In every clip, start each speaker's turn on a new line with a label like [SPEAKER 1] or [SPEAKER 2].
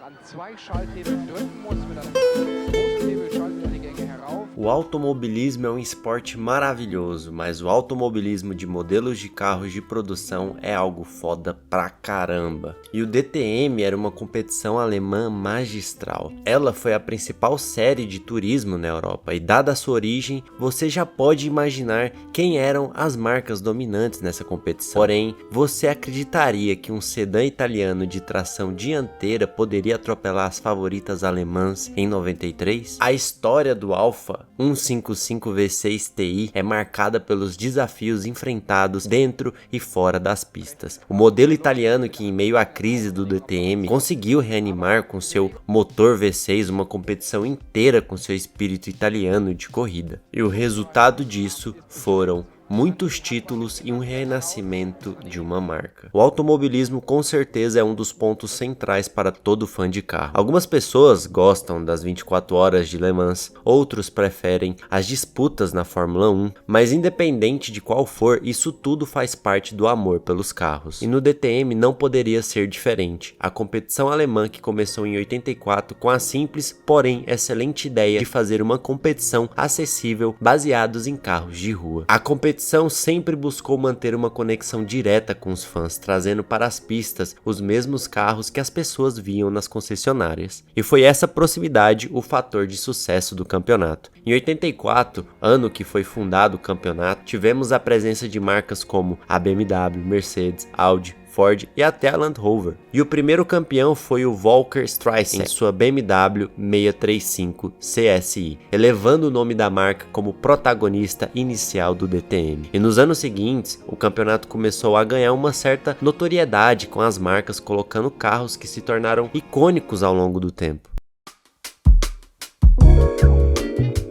[SPEAKER 1] an 2 Schalthebeln drücken muss. Mit einem großen Hebel schalten wir die Gänge herauf.
[SPEAKER 2] O automobilismo é um esporte maravilhoso, mas o automobilismo de modelos de carros de produção é algo foda pra caramba. E o DTM era uma competição alemã magistral. Ela foi a principal série de turismo na Europa e, dada a sua origem, você já pode imaginar quem eram as marcas dominantes nessa competição. Porém, você acreditaria que um sedã italiano de tração dianteira poderia atropelar as favoritas alemãs em 93? A história do Alfa 155 V6 Ti é marcada pelos desafios enfrentados dentro e fora das pistas. O modelo italiano, que em meio à crise do DTM conseguiu reanimar com seu motor V6 uma competição inteira com seu espírito italiano de corrida. E o resultado disso foram muitos títulos e um renascimento de uma marca. O automobilismo com certeza é um dos pontos centrais para todo fã de carro. Algumas pessoas gostam das 24 horas de Le Mans, outros preferem as disputas na Fórmula 1, mas independente de qual for, isso tudo faz parte do amor pelos carros. E no DTM não poderia ser diferente. A competição alemã, que começou em 84 com a simples, porém excelente ideia de fazer uma competição acessível baseados em carros de rua. A competição sempre buscou manter uma conexão direta com os fãs, trazendo para as pistas os mesmos carros que as pessoas viam nas concessionárias. E foi essa proximidade o fator de sucesso do campeonato. Em 84, ano que foi fundado o campeonato, tivemos a presença de marcas como a BMW, Mercedes, Audi, Ford e até a Land Rover. E o primeiro campeão foi o Volker Streisand em sua BMW 635 CSI, elevando o nome da marca como protagonista inicial do DTM. E nos anos seguintes, o campeonato começou a ganhar uma certa notoriedade, com as marcas colocando carros que se tornaram icônicos ao longo do tempo.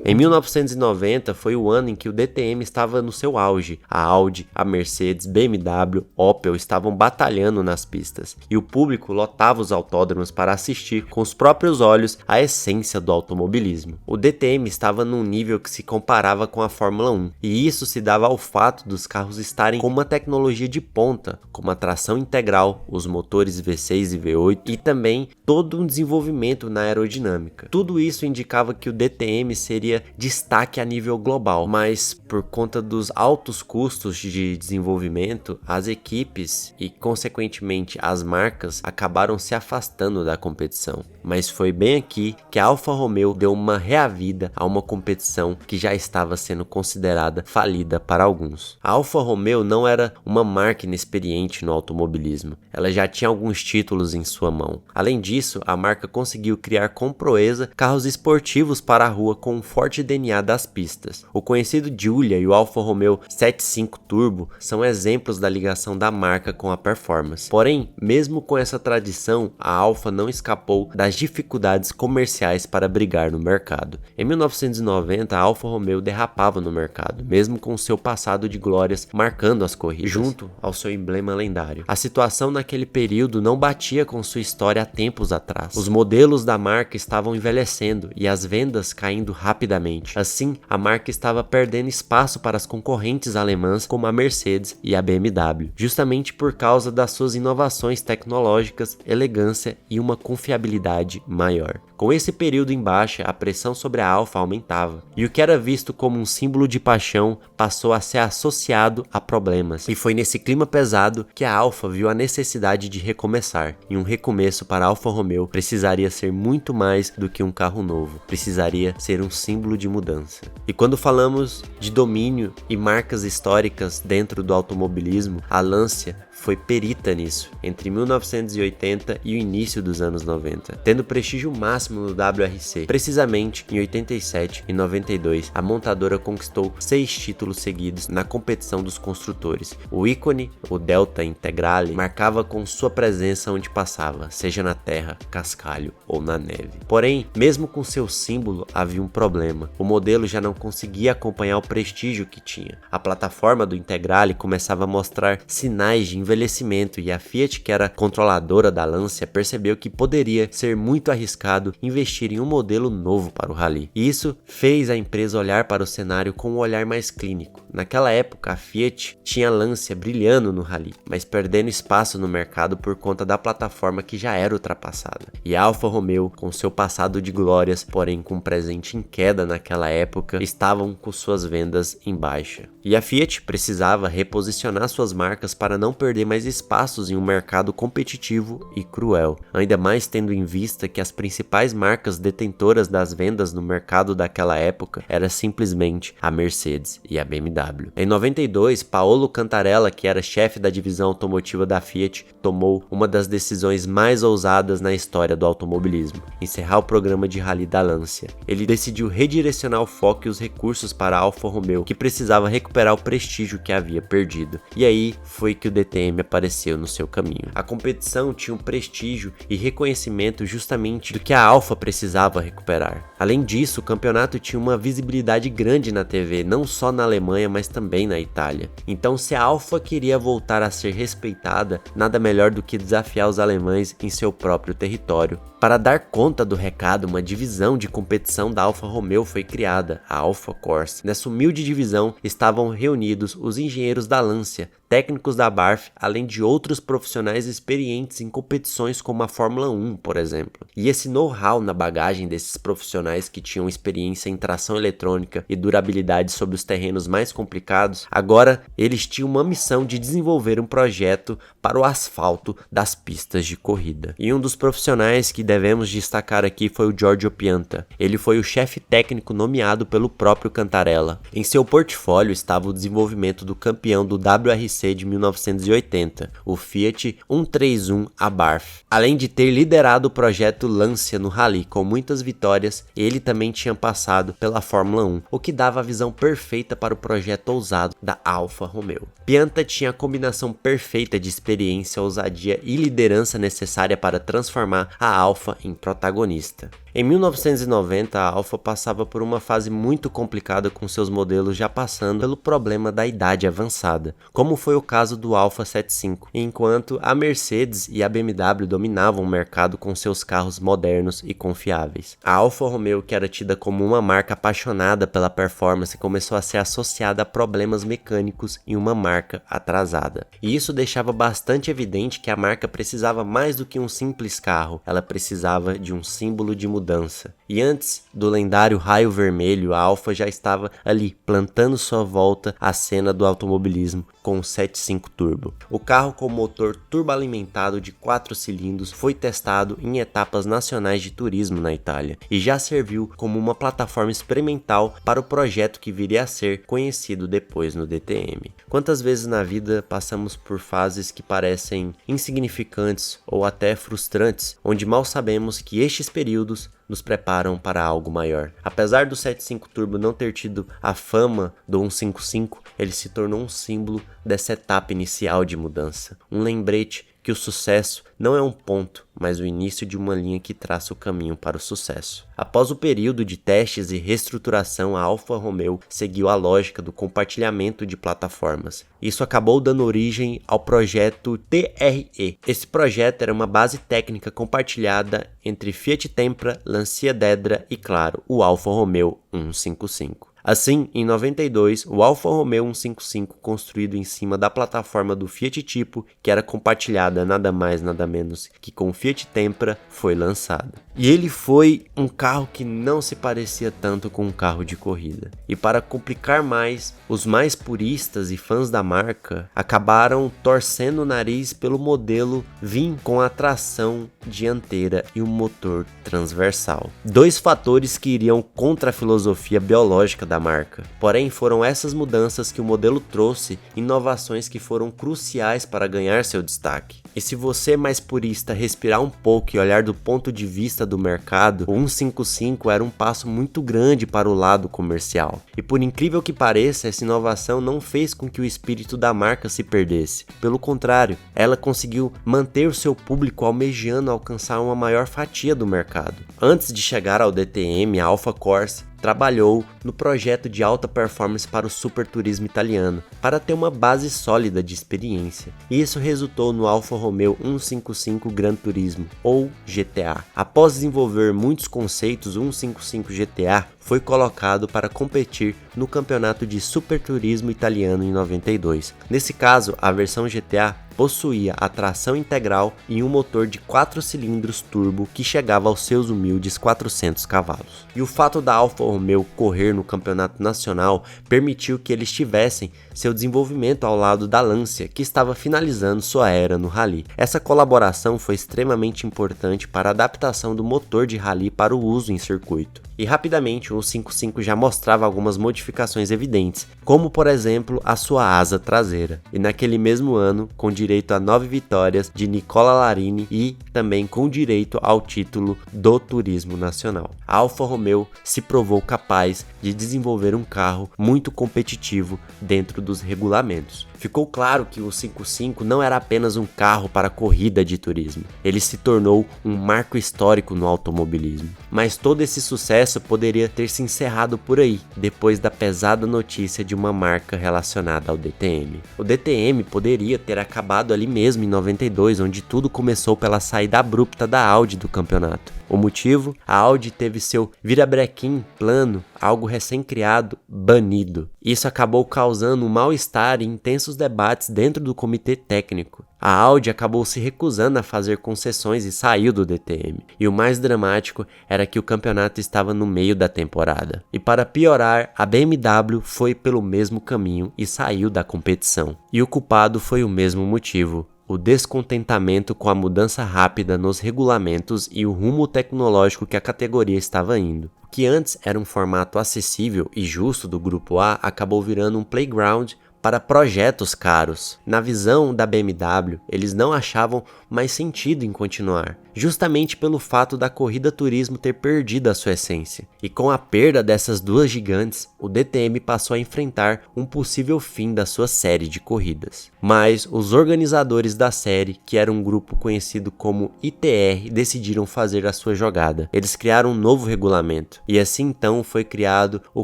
[SPEAKER 2] Em 1990 foi o ano em que o DTM estava no seu auge. A Audi, a Mercedes, BMW, Opel estavam batalhando nas pistas, e o público lotava os autódromos para assistir com os próprios olhos a essência do automobilismo. O DTM estava num nível que se comparava com a Fórmula 1, e isso se dava ao fato dos carros estarem com uma tecnologia de ponta, como a tração integral, os motores V6 e V8 e também todo um desenvolvimento na aerodinâmica. Tudo isso indicava que o DTM seria destaque a nível global, mas por conta dos altos custos de desenvolvimento, as equipes e consequentemente as marcas acabaram se afastando da competição. Mas foi bem aqui que a Alfa Romeo deu uma reavida a uma competição que já estava sendo considerada falida para alguns. A Alfa Romeo não era uma marca inexperiente no automobilismo, ela já tinha alguns títulos em sua mão. Além disso, a marca conseguiu criar com proeza carros esportivos para a rua com um forte DNA das pistas. O conhecido Giulia e o Alfa Romeo 75 Turbo são exemplos da ligação da marca com a performance. Porém, mesmo com essa tradição, a Alfa não escapou das dificuldades comerciais para brigar no mercado. Em 1990, a Alfa Romeo derrapava no mercado, mesmo com seu passado de glórias marcando as corridas, junto ao seu emblema lendário. A situação naquele período não batia com sua história há tempos atrás. Os modelos da marca estavam envelhecendo e as vendas caindo rapidamente. Assim, a marca estava perdendo espaço para as concorrentes alemãs como a Mercedes e a BMW, justamente por causa das suas inovações tecnológicas, elegância e uma confiabilidade maior. Com esse período em baixa, a pressão sobre a Alfa aumentava, e o que era visto como um símbolo de paixão passou a ser associado a problemas. E foi nesse clima pesado que a Alfa viu a necessidade de recomeçar, e um recomeço para a Alfa Romeo precisaria ser muito mais do que um carro novo, precisaria ser um símbolo de mudança. E quando falamos de domínio e marcas históricas dentro do automobilismo, a Lancia foi perita nisso, entre 1980 e o início dos anos 90, tendo prestígio máximo no WRC. Precisamente em 87 e 92, a montadora conquistou 6 títulos seguidos na competição dos construtores. O ícone, o Delta Integrale, marcava com sua presença onde passava, seja na terra, cascalho ou na neve. Porém, mesmo com seu símbolo, havia um problema. O modelo já não conseguia acompanhar o prestígio que tinha. A plataforma do Integrale começava a mostrar sinais de envelhecimento e a Fiat, que era controladora da Lancia, percebeu que poderia ser muito arriscado investir em um modelo novo para o Rally. E isso fez a empresa olhar para o cenário com um olhar mais clínico. Naquela época, a Fiat tinha a Lancia brilhando no Rally, mas perdendo espaço no mercado por conta da plataforma que já era ultrapassada. E a Alfa Romeo, com seu passado de glórias, porém com um presente em queda naquela época, estavam com suas vendas em baixa. E a Fiat precisava reposicionar suas marcas para não perder mais espaços em um mercado competitivo e cruel, ainda mais tendo em vista que as principais marcas detentoras das vendas no mercado daquela época era simplesmente a Mercedes e a BMW. Em 92, Paolo Cantarella, que era chefe da divisão automotiva da Fiat, tomou uma das decisões mais ousadas na história do automobilismo: encerrar o programa de Rally da Lancia. Ele decidiu redirecionar o foco e os recursos para a Alfa Romeo, que precisava recuperar o prestígio que havia perdido. E aí foi que o DTM apareceu no seu caminho. A competição tinha um prestígio e reconhecimento justamente do que a Alfa precisava recuperar. Além disso, o campeonato tinha uma visibilidade grande na TV, não só na Alemanha, mas também na Itália. Então, se a Alfa queria voltar a ser respeitada, nada melhor do que desafiar os alemães em seu próprio território. Para dar conta do recado, uma divisão de competição da Alfa Romeo foi criada, a Alfa Corse. Nessa humilde divisão estavam reunidos os engenheiros da Lancia, técnicos da BARF, além de outros profissionais experientes em competições como a Fórmula 1, por exemplo. E esse know-how na bagagem desses profissionais que tinham experiência em tração eletrônica e durabilidade sobre os terrenos mais complicados, agora eles tinham uma missão de desenvolver um projeto para o asfalto das pistas de corrida. E um dos profissionais que devemos destacar aqui foi o Giorgio Pianta. Ele foi o chefe técnico nomeado pelo próprio Cantarella. Em seu portfólio estava o desenvolvimento do campeão do WRC de 1980, o Fiat 131 Abarth. Além de ter liderado o projeto Lancia no Rally com muitas vitórias, ele também tinha passado pela Fórmula 1, o que dava a visão perfeita para o projeto ousado da Alfa Romeo. Pianta tinha a combinação perfeita de experiência, ousadia e liderança necessária para transformar a Alfa em protagonista. Em 1990, a Alfa passava por uma fase muito complicada com seus modelos já passando pelo problema da idade avançada, como foi o caso do Alfa 75, enquanto a Mercedes e a BMW dominavam o mercado com seus carros modernos e confiáveis. A Alfa Romeo, que era tida como uma marca apaixonada pela performance, começou a ser associada a problemas mecânicos e uma marca atrasada. E isso deixava bastante evidente que a marca precisava mais do que um simples carro, ela precisava de um símbolo de mudança. E antes do lendário raio vermelho, a Alfa já estava ali, plantando sua volta à cena do automobilismo com o 75 Turbo. O carro com motor turboalimentado de 4 cilindros foi testado em etapas nacionais de turismo na Itália e já serviu como uma plataforma experimental para o projeto que viria a ser conhecido depois no DTM. Quantas vezes na vida passamos por fases que parecem insignificantes ou até frustrantes, onde mal sabemos que estes períodos nos preparam para algo maior. Apesar do 75 Turbo não ter tido a fama do 155, ele se tornou um símbolo dessa etapa inicial de mudança. Um lembrete que o sucesso não é um ponto, mas o início de uma linha que traça o caminho para o sucesso. Após o período de testes e reestruturação, a Alfa Romeo seguiu a lógica do compartilhamento de plataformas. Isso acabou dando origem ao projeto TRE. Esse projeto era uma base técnica compartilhada entre Fiat Tempra, Lancia Dedra e, claro, o Alfa Romeo 155. Assim, em 92, o Alfa Romeo 155, construído em cima da plataforma do Fiat Tipo, que era compartilhada nada mais nada menos que com o Fiat Tempra, foi lançado. E ele foi um carro que não se parecia tanto com um carro de corrida. E para complicar mais, os mais puristas e fãs da marca acabaram torcendo o nariz pelo modelo vir com a tração dianteira e um motor transversal. Dois fatores que iriam contra a filosofia biológica da marca. Porém, foram essas mudanças que o modelo trouxe inovações que foram cruciais para ganhar seu destaque. E se você, mais purista, respirar um pouco e olhar do ponto de vista do mercado, o 155 era um passo muito grande para o lado comercial. E por incrível que pareça, essa inovação não fez com que o espírito da marca se perdesse. Pelo contrário, ela conseguiu manter o seu público almejando alcançar uma maior fatia do mercado. Antes de chegar ao DTM, a Alfa Corse trabalhou no projeto de alta performance para o Super Turismo italiano, para ter uma base sólida de experiência. E isso resultou no Alfa Romeo 155 Gran Turismo, ou GTA. Após desenvolver muitos conceitos, o 155 GTA foi colocado para competir no campeonato de Super Turismo italiano em 92. Nesse caso, a versão GTA possuía a tração integral e um motor de 4 cilindros turbo que chegava aos seus humildes 400 cavalos. E o fato da Alfa Romeo correr no campeonato nacional permitiu que eles tivessem seu desenvolvimento ao lado da Lancia, que estava finalizando sua era no rally. Essa colaboração foi extremamente importante para a adaptação do motor de rally para o uso em circuito. E rapidamente o 155 já mostrava algumas modificações evidentes, como por exemplo a sua asa traseira. E naquele mesmo ano, com direito a 9 vitórias de Nicola Larini e também com direito ao título do Turismo Nacional. A Alfa Romeo se provou capaz de desenvolver um carro muito competitivo dentro dos regulamentos. Ficou claro que o 155 não era apenas um carro para corrida de turismo, ele se tornou um marco histórico no automobilismo. Mas todo esse sucesso poderia ter se encerrado por aí, depois da pesada notícia de uma marca relacionada ao DTM. O DTM poderia ter acabado ali mesmo em 92, onde tudo começou pela saída abrupta da Audi do campeonato. O motivo? A Audi teve seu virabrequim plano, algo recém-criado, banido. Isso acabou causando um mal-estar e intensos debates dentro do comitê técnico. A Audi acabou se recusando a fazer concessões e saiu do DTM. E o mais dramático era que o campeonato estava no meio da temporada. E para piorar, a BMW foi pelo mesmo caminho e saiu da competição. E o culpado foi o mesmo motivo: o descontentamento com a mudança rápida nos regulamentos e o rumo tecnológico que a categoria estava indo. O que antes era um formato acessível e justo do Grupo A acabou virando um playground para projetos caros. Na visão da BMW, eles não achavam mais sentido em continuar, justamente pelo fato da corrida turismo ter perdido a sua essência. E com a perda dessas duas gigantes, o DTM passou a enfrentar um possível fim da sua série de corridas. Mas os organizadores da série, que era um grupo conhecido como ITR, decidiram fazer a sua jogada. Eles criaram um novo regulamento, e assim então foi criado o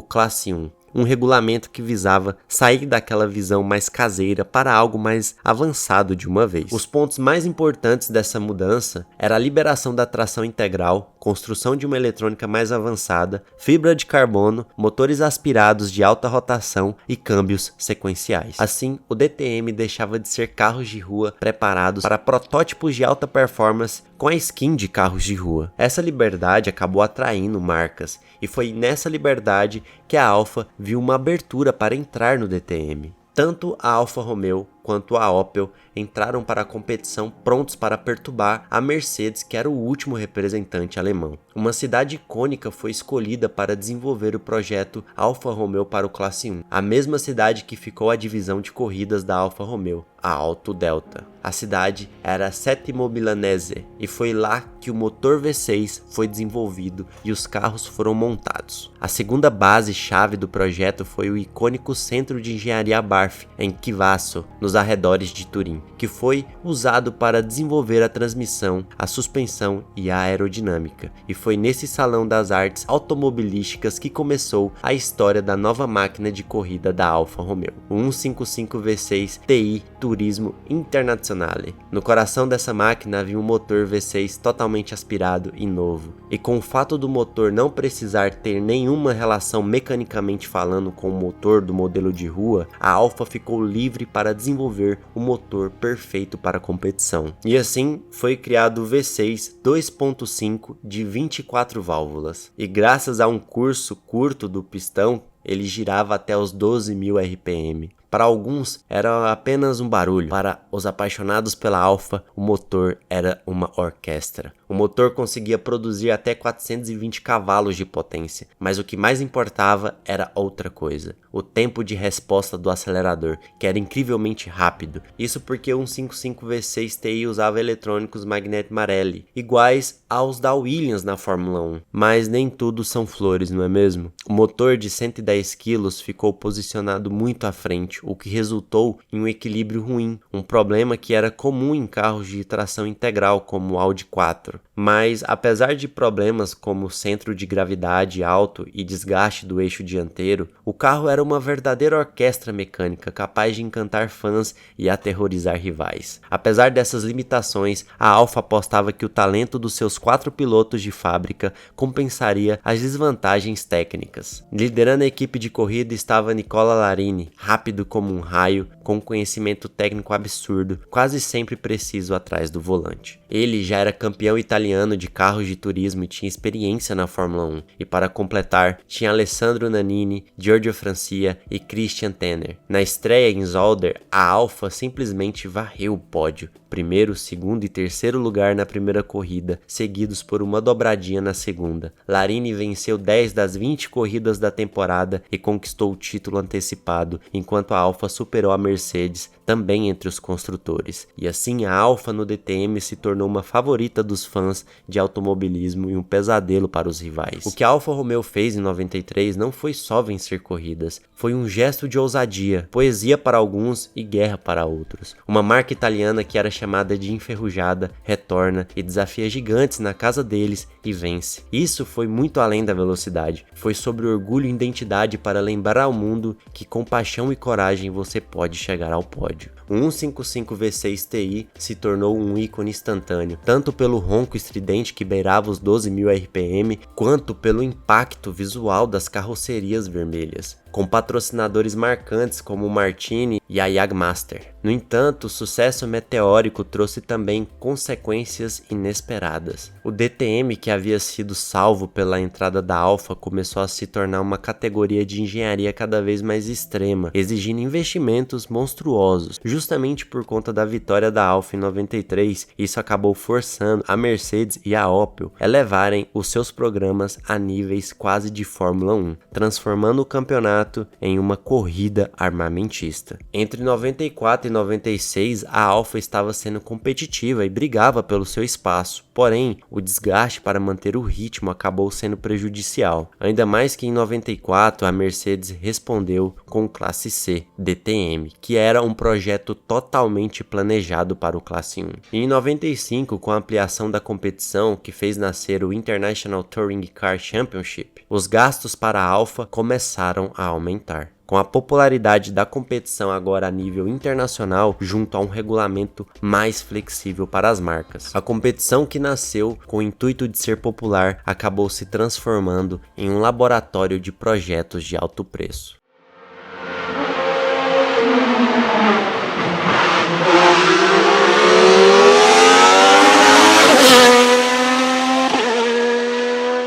[SPEAKER 2] Classe 1. Um regulamento que visava sair daquela visão mais caseira para algo mais avançado de uma vez. Os pontos mais importantes dessa mudança era a liberação da tração integral, construção de uma eletrônica mais avançada, fibra de carbono, motores aspirados de alta rotação e câmbios sequenciais. Assim, o DTM deixava de ser carros de rua preparados para protótipos de alta performance com a skin de carros de rua. Essa liberdade acabou atraindo marcas, e foi nessa liberdade que a Alfa viu uma abertura para entrar no DTM. Tanto a Alfa Romeo quanto a Opel entraram para a competição prontos para perturbar a Mercedes, que era o último representante alemão. Uma cidade icônica foi escolhida para desenvolver o projeto Alfa Romeo para o Classe 1, a mesma cidade que ficou a divisão de corridas da Alfa Romeo, a Alto Delta. A cidade era Settimo Milanese, e foi lá que o motor V6 foi desenvolvido e os carros foram montados. A segunda base-chave do projeto foi o icônico Centro de Engenharia BARF, em Chivasso, nos arredores de Turim, que foi usado para desenvolver a transmissão, a suspensão e a aerodinâmica. E foi nesse salão das artes automobilísticas que começou a história da nova máquina de corrida da Alfa Romeo, o 155 V6 TI Turismo Internazionale. No coração dessa máquina havia um motor V6 totalmente aspirado e novo. E com o fato do motor não precisar ter nenhuma relação mecanicamente falando com o motor do modelo de rua, a Alfa ficou livre para desenvolver o motor perfeito para a competição. E assim foi criado o V6 2.5 de 24 válvulas. E graças a um curso curto do pistão, ele girava até os 12.000 RPM. Para alguns era apenas um barulho, para os apaixonados pela Alfa, o motor era uma orquestra. O motor conseguia produzir até 420 cavalos de potência, mas o que mais importava era outra coisa. o tempo de resposta do acelerador, que era incrivelmente rápido. Isso porque o 155 V6 Ti usava eletrônicos Magneti Marelli, iguais aos da Williams na Fórmula 1. Mas nem tudo são flores, não é mesmo? O motor de 110 kg ficou posicionado muito à frente, o que resultou em um equilíbrio ruim, um problema que era comum em carros de tração integral como o Audi 4. Mas, apesar de problemas como centro de gravidade alto e desgaste do eixo dianteiro, o carro era uma verdadeira orquestra mecânica capaz de encantar fãs e aterrorizar rivais. Apesar dessas limitações, a Alfa apostava que o talento dos seus 4 pilotos de fábrica compensaria as desvantagens técnicas. Liderando a equipe de corrida estava Nicola Larini, rápido como um raio, com conhecimento técnico absurdo, quase sempre preciso atrás do volante. Ele já era campeão italiano de carros de turismo e tinha experiência na Fórmula 1. E para completar, tinha Alessandro Nannini, Giorgio Francia e Christian Tanner. Na estreia em Zolder, a Alfa simplesmente varreu o pódio. Primeiro, segundo e terceiro lugar na primeira corrida, seguidos por uma dobradinha na segunda. Larini venceu 10 das 20 corridas da temporada e conquistou o título antecipado, enquanto a Alfa superou a Mercedes, também entre os construtores. E assim a Alfa no DTM se tornou uma favorita dos fãs de automobilismo e um pesadelo para os rivais. O que a Alfa Romeo fez em 93 não foi só vencer corridas, foi um gesto de ousadia, poesia para alguns e guerra para outros. Uma marca italiana que era chamada de enferrujada, retorna e desafia gigantes na casa deles e vence. Isso foi muito além da velocidade, foi sobre orgulho e identidade para lembrar ao mundo que com paixão e coragem você pode chegar ao pódio. O 155 V6 Ti se tornou um ícone instantâneo, tanto pelo ronco estridente que beirava os 12.000 RPM, quanto pelo impacto visual das carrocerias vermelhas, com patrocinadores marcantes como o Martini e a Jagdmaster. No entanto, o sucesso meteórico trouxe também consequências inesperadas. O DTM, que havia sido salvo pela entrada da Alfa, começou a se tornar uma categoria de engenharia cada vez mais extrema, exigindo investimentos monstruosos. Justamente por conta da vitória da Alfa em 93, isso acabou forçando a Mercedes e a Opel a elevarem os seus programas a níveis quase de Fórmula 1, transformando o campeonato em uma corrida armamentista. Entre 94 e 96, a Alfa estava sendo competitiva e brigava pelo seu espaço, porém, o desgaste para manter o ritmo acabou sendo prejudicial. Ainda mais que em 94, a Mercedes respondeu com o Classe C DTM, que era um projeto totalmente planejado para o Classe 1. E em 95, com a ampliação da competição que fez nascer o International Touring Car Championship, os gastos para a Alfa começaram a aumentar. Com a popularidade da competição agora a nível internacional, junto a um regulamento mais flexível para as marcas. A competição, que nasceu com o intuito de ser popular, acabou se transformando em um laboratório de projetos de alto preço.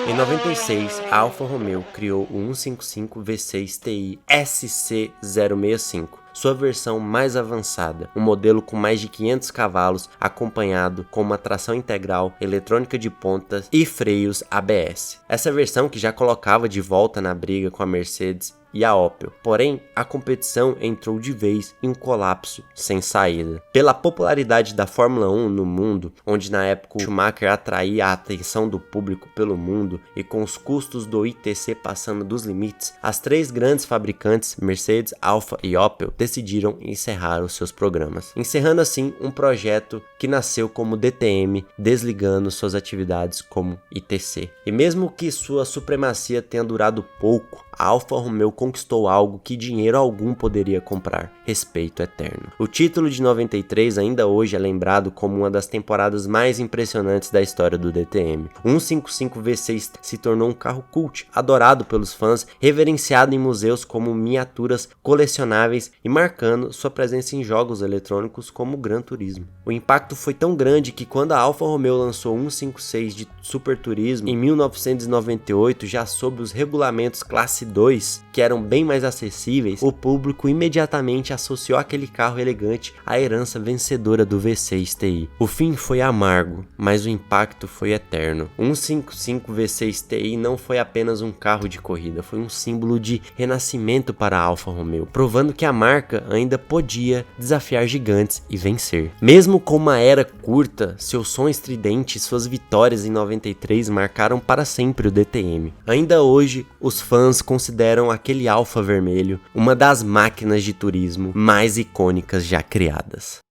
[SPEAKER 2] Em 96, a Alfa Romeo criou o 155 V6 Ti SC065, sua versão mais avançada, um modelo com mais de 500 cavalos, acompanhado com uma tração integral, eletrônica de pontas e freios ABS. Essa versão, que já colocava de volta na briga com a Mercedes e a Opel, porém a competição entrou de vez em um colapso sem saída. Pela popularidade da Fórmula 1 no mundo, onde na época o Schumacher atraía a atenção do público pelo mundo e com os custos do ITC passando dos limites, as três grandes fabricantes, Mercedes, Alfa e Opel, decidiram encerrar os seus programas, encerrando assim um projeto que nasceu como DTM, desligando suas atividades como ITC. E mesmo que sua supremacia tenha durado pouco, a Alfa Romeo conquistou algo que dinheiro algum poderia comprar: respeito eterno. O título de 93 ainda hoje é lembrado como uma das temporadas mais impressionantes da história do DTM. O 155 V6 se tornou um carro cult, adorado pelos fãs, reverenciado em museus como miniaturas colecionáveis e marcando sua presença em jogos eletrônicos como Gran Turismo. O impacto foi tão grande que quando a Alfa Romeo lançou o 156 de Super Turismo em 1998, já sob os regulamentos Classe S2, que eram bem mais acessíveis, o público imediatamente associou aquele carro elegante à herança vencedora do V6 TI. O fim foi amargo, mas o impacto foi eterno. O 155 V6 TI não foi apenas um carro de corrida, foi um símbolo de renascimento para a Alfa Romeo, provando que a marca ainda podia desafiar gigantes e vencer. Mesmo com uma era curta, seu som estridente e suas vitórias em 93 marcaram para sempre o DTM. Ainda hoje, os fãs consideram aquele Alfa vermelho uma das máquinas de turismo mais icônicas já criadas.